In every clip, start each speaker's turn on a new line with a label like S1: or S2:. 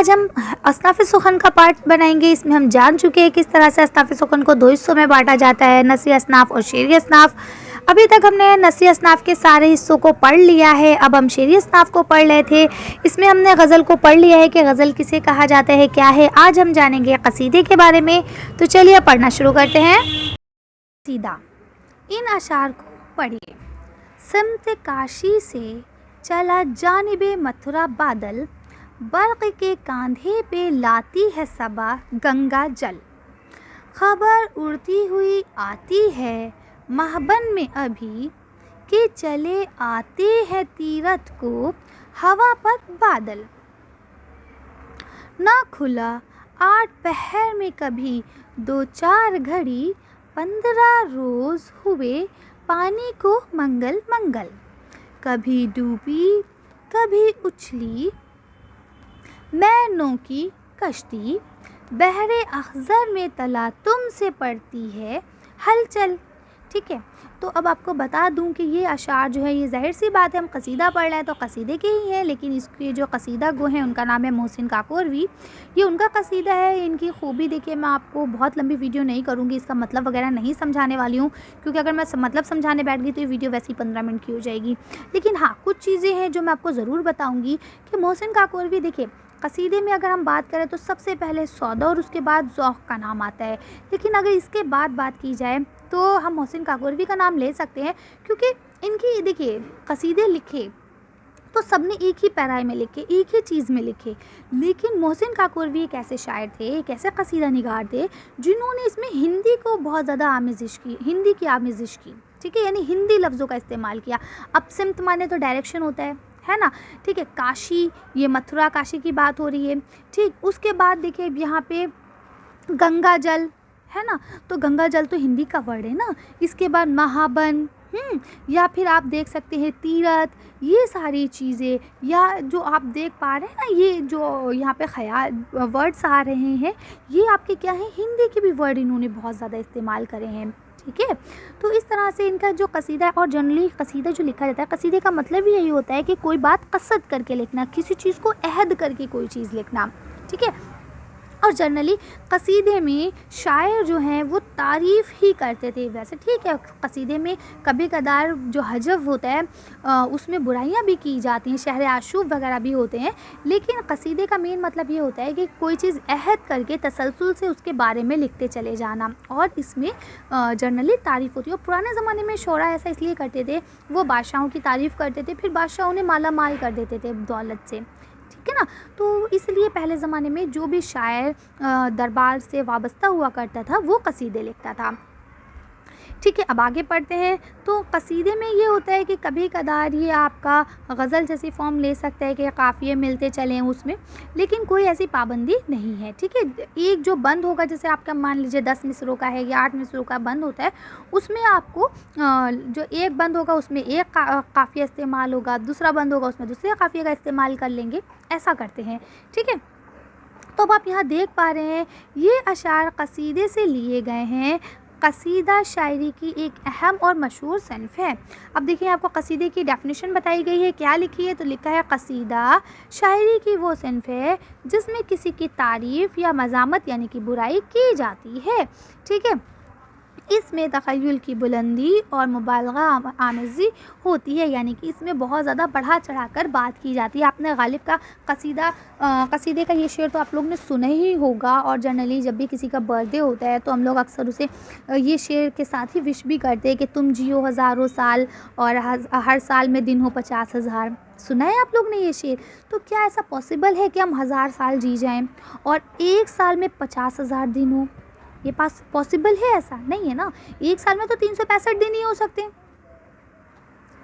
S1: आज हम असनाफ़ सुखन का पार्ट बनाएंगे। इसमें हम जान चुके हैं किस तरह से असनाफ़ सुखन को दो हिस्सों में बांटा जाता है, नसरी असनाफ़ और शेरी असनाफ़। अभी तक हमने नसरी असनाफ़ के सारे हिस्सों को पढ़ लिया है, अब हम शेरी असनाफ़ को पढ़ रहे थे। इसमें हमने गज़ल को पढ़ लिया है कि गज़ल किसे कहा जाता है, क्या है। आज हम जानेंगे कसीदे के बारे में। तो चलिए पढ़ना शुरू करते हैं। कसीदा। इन अशार को पढ़िए। सिमत काशी से चला जानिबे मथुरा बादल, बर्क़ के कांधे पे लाती है सबा गंगा जल। खबर उड़ती हुई आती है महबन में अभी, कि चले आते हैं तीरथ को हवा पर बादल। ना खुला 8 पहर में कभी 2-4 घड़ी, 15 रोज़ हुए पानी को मंगल मंगल। कभी डूबी कभी उछली मैनों की कश्ती, बहरे अख़ज़र में तला तुमसे पड़ती है हलचल। ठीक है, तो अब आपको बता दूं कि ये अशार जो है, ये ज़ाहिर सी बात है हम कसीदा पढ़ रहे हैं तो कसीदे के ही हैं, लेकिन इसके जो कसीदा गो हैं उनका नाम है मोहसिन काकोरवी। ये उनका कसीदा है। इनकी खूबी देखिए, मैं आपको बहुत लंबी वीडियो नहीं करूँगी, इसका मतलब वगैरह नहीं समझाने वाली हूँ, क्योंकि अगर मैं मतलब समझाने बैठ गई तो ये वीडियो वैसे ही 15 मिनट की हो जाएगी। लेकिन हाँ, कुछ चीज़ें हैं जो मैं आपको ज़रूर बताऊँगी कि मोहसिन काकोरवी, देखिए कसीदे में अगर हम बात करें तो सबसे पहले सौदा और उसके बाद ज़ौक़ का नाम आता है। लेकिन अगर इसके बाद बात की जाए तो हम मोहसिन काकोरवी का नाम ले सकते हैं, क्योंकि इनकी देखिए कसीदे लिखे तो सबने एक ही पैराए में लिखे, एक ही चीज़ में लिखे। लेकिन मोहसिन काकोरवी एक ऐसे शायर थे, एक ऐसे कसीदा निगार थे जिन्होंने इसमें हिंदी को बहुत ज़्यादा आमेज़िश की, हिंदी की आमेज़िश की। ठीक है, यानी हिंदी लफ्ज़ों का इस्तेमाल किया। अब सिमत माने तो डायरेक्शन होता है ना। ठीक है, काशी, ये मथुरा काशी की बात हो रही है। ठीक, उसके बाद देखिए यहाँ पे गंगा जल है ना, तो गंगा जल तो हिंदी का वर्ड है ना। इसके बाद महाबन, या फिर आप देख सकते हैं तीरथ, ये सारी चीज़ें, या जो आप देख पा रहे हैं ना, ये जो यहाँ पे ख्याल वर्ड्स आ रहे हैं, ये आपके क्या है, हिंदी के भी वर्ड इन्होंने बहुत ज़्यादा इस्तेमाल करे हैं। ठीक है, तो इस तरह से इनका जो कसीदा है, और जनरली कसीदा जो लिखा जाता है, कसीदे का मतलब ही यही होता है कि कोई बात कसद करके लिखना, किसी चीज़ को अहद करके कोई चीज़ लिखना। ठीक है, और जनरली कसीदे में शायर जो हैं वो तारीफ़ ही करते थे। वैसे ठीक है, कसीदे में कभी कदार जो हजव होता है उसमें बुराइयां भी की जाती हैं, शहर आशूब वगैरह भी होते हैं, लेकिन कसीदे का मेन मतलब ये होता है कि कोई चीज़ अहद करके तसलसल से उसके बारे में लिखते चले जाना, और इसमें जनरली तारीफ़ होती है। और पुराने ज़माने में शोरा ऐसा इसलिए करते थे, वो बादशाहों की तारीफ़ करते थे, फिर बादशाह उन्हें माला माल कर देते थे दौलत से। ठीक है ना, तो इसलिए पहले ज़माने में जो भी शायर दरबार से वाबस्ता हुआ करता था वो कसीदे लिखता था। ठीक है, अब आगे पढ़ते हैं। तो कसीदे में ये होता है कि कभी कदार ये आपका गज़ल जैसी फॉर्म ले सकता है कि काफ़िए मिलते चलें उसमें, लेकिन कोई ऐसी पाबंदी नहीं है। ठीक है, एक जो बंद होगा, जैसे आपका मान लीजिए 10 मिसरों का है या 8 मिसरों का बंद होता है, उसमें आपको जो एक बंद होगा उसमें एक काफ़िया इस्तेमाल होगा, दूसरा बंद होगा उसमें दूसरे काफ़िए का इस्तेमाल कर लेंगे, ऐसा करते हैं। ठीक है, तो अब आप यहाँ देख पा रहे हैं ये अशार कसीदे से लिए गए हैं। कसीदा शायरी की एक अहम और मशहूर सन्फ़ है। अब देखिए, आपको कसीदे की डेफिनेशन बताई गई है, क्या लिखी है, तो लिखा है कसीदा शायरी की वो सन्फ़ है जिसमें किसी की तारीफ़ या मज़ामत यानी कि बुराई की जाती है। ठीक है, इसमें तख़य्युल की बुलंदी और मुबालगा आमेज़ी होती है, यानी कि इसमें बहुत ज़्यादा बढ़ा चढ़ा कर बात की जाती है। आपने गालिब का कसीदे का ये शेर तो आप लोग ने सुना ही होगा, और जनरली जब भी किसी का बर्थडे होता है तो हम लोग अक्सर उसे ये शेर के साथ ही विश भी करते हैं कि तुम जियो हज़ारों साल और हर साल में दिन हो 50,000। सुना है आप लोग ने ये शेर? तो क्या ऐसा पॉसिबल है कि हम 1000 साल जी जाएँ और एक साल में 50,000 दिन हो? ये पास पॉसिबल है? ऐसा नहीं है ना। एक साल में तो 365 दिन ही हो सकते हैं।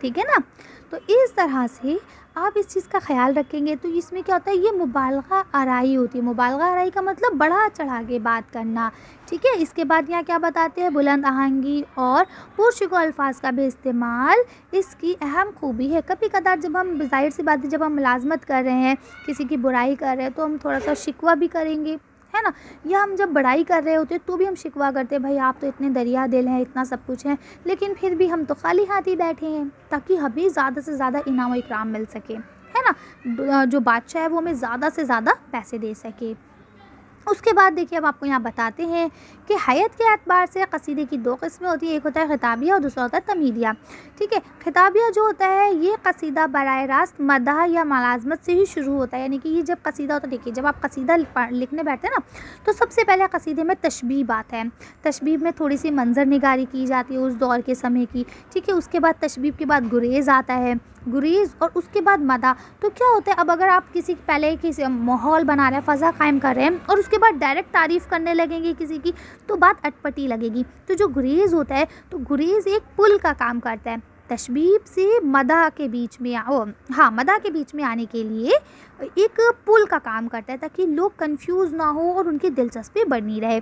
S1: ठीक है ना, तो इस तरह से आप इस चीज़ का ख्याल रखेंगे तो इसमें क्या होता है, ये मुबालगा आराई होती है। मुबालगा आराई का मतलब बढ़ा चढ़ा के बात करना। ठीक है, इसके बाद यहाँ क्या बताते हैं, बुलंद आहंगी और पुरशुगो अल्फाज का भी इस्तेमाल इसकी अहम खूबी है। कभी कदार जब हम, ज़ाहिर सी बात है, जब हम मुलाजमत कर रहे हैं, किसी की बुराई कर रहे हैं, तो हम थोड़ा सा शिकवा भी करेंगे, है ना। या हम जब बड़ाई कर रहे होते तो भी हम शिकवा करते हैं, भाई आप तो इतने दरिया दिल हैं, इतना सब कुछ है, लेकिन फिर भी हम तो खाली हाथ ही बैठे हैं, ताकि हमें ज़्यादा से ज़्यादा इनाम और इकराम मिल सके, है ना, जो बादशाह है वो हमें ज़्यादा से ज़्यादा पैसे दे सके। उसके बाद देखिए अब आपको यहाँ बताते हैं कि हैयत के एतबार से कसीदे की दो किस्में होती हैं, एक होता है खिताबिया और दूसरा होता है तमहीदिया। ठीक है, खिताबिया जो होता है ये कसीदा बराह रास्त मदह या मुलाज़मत से ही शुरू होता है, यानी कि ये जब कसीदा होता है, देखिए जब आप कसीदा लिखने बैठते हैं ना तो सबसे पहले कसीदे में तशबीह आता है, तशबीह में थोड़ी सी मंजर निगारी की जाती है उस दौर के समय की। ठीक है, उसके बाद तशबीह के बाद गुरेज़ आता है, गुरेज़ और उसके बाद मदा। तो क्या होता है, अब अगर आप किसी पहले किसी माहौल बना रहे हैं, फ़ज़ा कायम कर रहे हैं और उसके बाद डायरेक्ट तारीफ़ करने लगेंगे किसी की तो बात अटपटी लगेगी। तो जो गुरेज़ होता है तो गुरेज़ एक पुल का काम करता है, तशबीह से मदा के बीच में मदा के बीच में आने के लिए एक पुल का काम करता है, ताकि लोग कंफ्यूज ना हो और उनकी दिलचस्पी बनी रहे।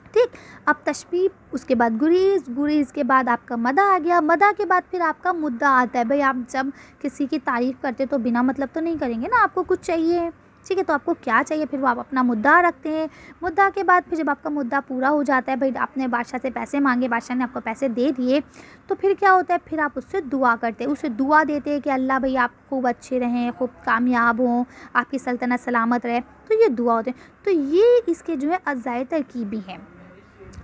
S1: ठीक, अब तशबीह, उसके बाद गुरेज़, गुरेज़ के बाद आपका मदा आ गया, मदा के बाद फिर आपका मुद्दा आता है। भाई आप जब किसी की तारीफ़ करते तो बिना मतलब तो नहीं करेंगे ना, आपको कुछ चाहिए। ठीक है, तो आपको क्या चाहिए, फिर वो आप अपना मुद्दा रखते हैं। मुद्दा के बाद फिर जब आपका मुद्दा पूरा हो जाता है, भाई आपने बादशाह से पैसे मांगे, बादशाह ने आपको पैसे दे दिए, तो फिर क्या होता है, फिर आप उससे दुआ करते हैं, उसे दुआ देते हैं कि अल्लाह भाई आप खूब अच्छे रहें, खूब कामयाब हों, आपकी सल्तनत सलामत रहे। तो ये दुआ होते हैं। तो ये इसके जो है अज़ाए तरकीबी हैं।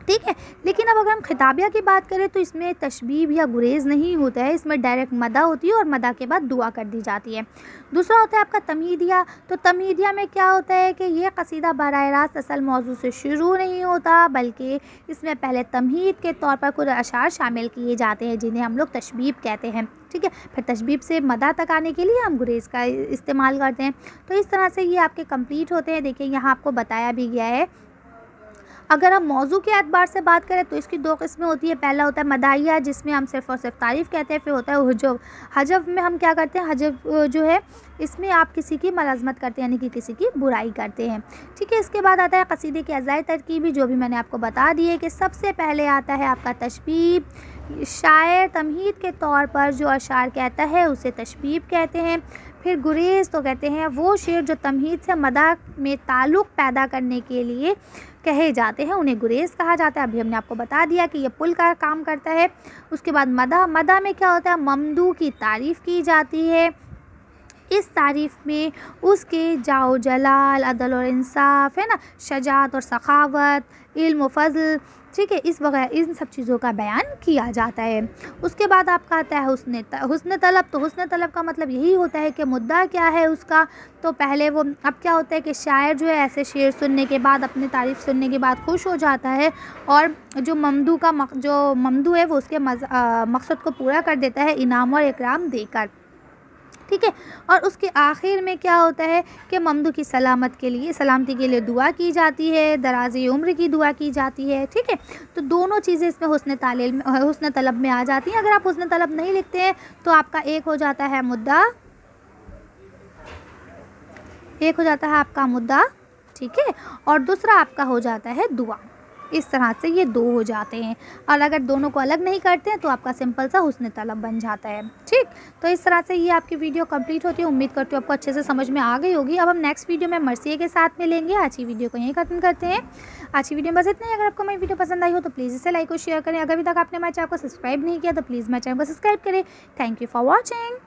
S1: ठीक है, लेकिन अब अगर हम खिताबिया की बात करें तो इसमें तशबीह या गुरेज़ नहीं होता है, इसमें डायरेक्ट मदा होती है और मदा के बाद दुआ कर दी जाती है। दूसरा होता है आपका तमहीदिया। तो तमहीदिया में क्या होता है कि ये कसीदा बराह रास्त असल मौजू से शुरू नहीं होता, बल्कि इसमें पहले तमहीद के तौर पर कुछ अशार शामिल किए जाते हैं जिन्हें हम लोग तशबीह कहते हैं। ठीक है, फिर तशबीह से मदा तक आने के लिए हम गुरेज़ का इस्तेमाल करते हैं। तो इस तरह से ये आपके कंप्लीट होते हैं। देखिए यहाँ आपको बताया भी गया है। अगर हम मौजू के एतबार से बात करें तो इसकी दो किस्में होती है। पहला होता है मदाहिया, जिसमें हम सिर्फ़ और सिर्फ तारीफ़ कहते हैं। फिर होता है हुजव। हजव में हम क्या करते हैं, हजव जो है इसमें आप किसी की मुलाज़मत करते हैं, यानी कि किसी की बुराई करते हैं। ठीक है, इसके बाद आता है कसीदे की अज़ाए तरकीबी, जो भी मैंने आपको बता दी है कि सबसे पहले आता है आपका तशबीह। शायर तमहीद के तौर पर जो अशार कहता है उसे तशबीह कहते हैं। फिर गुरेज़ तो कहते हैं वो शेर जो तमहीद से मदा में ताल्लुक़ पैदा करने के लिए कहे जाते हैं, उन्हें गुरेज़ कहा जाता है। अभी हमने आपको बता दिया कि ये पुल का काम करता है। उसके बाद मदा, मदा में क्या होता है, ममदू की तारीफ़ की जाती है। इस तारीफ़ में उसके जाओ जलाल, अदल और इंसाफ है ना, शजाअत और सखावत, इल्म व फ़ज़ल, ठीक है, इस वगैरह इन सब चीज़ों का बयान किया जाता है। उसके बाद आपका आता है हुस्न तलब। तो हुस्न तलब का मतलब यही होता है कि मुद्दा क्या है उसका। तो पहले वो, अब क्या होता है कि शायर जो है ऐसे शेर सुनने के बाद, अपनी तारीफ़ सुनने के बाद खुश हो जाता है और जो ममदू है वो उसके मकसद को पूरा कर देता है इनाम और इकराम देकर। ठीक है, और उसके आखिर में क्या होता है कि ममदू की सलामती के लिए दुआ की जाती है, दराज़ी उम्र की दुआ की जाती है। ठीक है, तो दोनों चीज़ें इसमें हुस्न तलब में आ जाती हैं। अगर आप हुस्न तलब नहीं लिखते हैं तो आपका एक हो जाता है आपका मुद्दा, ठीक है, और दूसरा आपका हो जाता है दुआ। इस तरह से ये दो हो जाते हैं, और अगर दोनों को अलग नहीं करते हैं तो आपका सिंपल सा हुस्न तलब बन जाता है। ठीक, तो इस तरह से ये आपकी वीडियो कंप्लीट होती है। उम्मीद करती हूँ आपको अच्छे से समझ में आ गई होगी। अब हम नेक्स्ट वीडियो में मर्सिया के साथ मिलेंगे। आज की वीडियो को यहीं ख़त्म करते हैं। आज की वीडियो में बस इतना ही। अगर आपको मेरी वीडियो पसंद आई हो तो प्लीज़ इसे लाइक और शेयर करें। अगर अभी तक आपने मेरे चैनल को सब्सक्राइब नहीं किया तो प्लीज़ मेरे चैनल को सब्सक्राइब करें। Thank you for watching.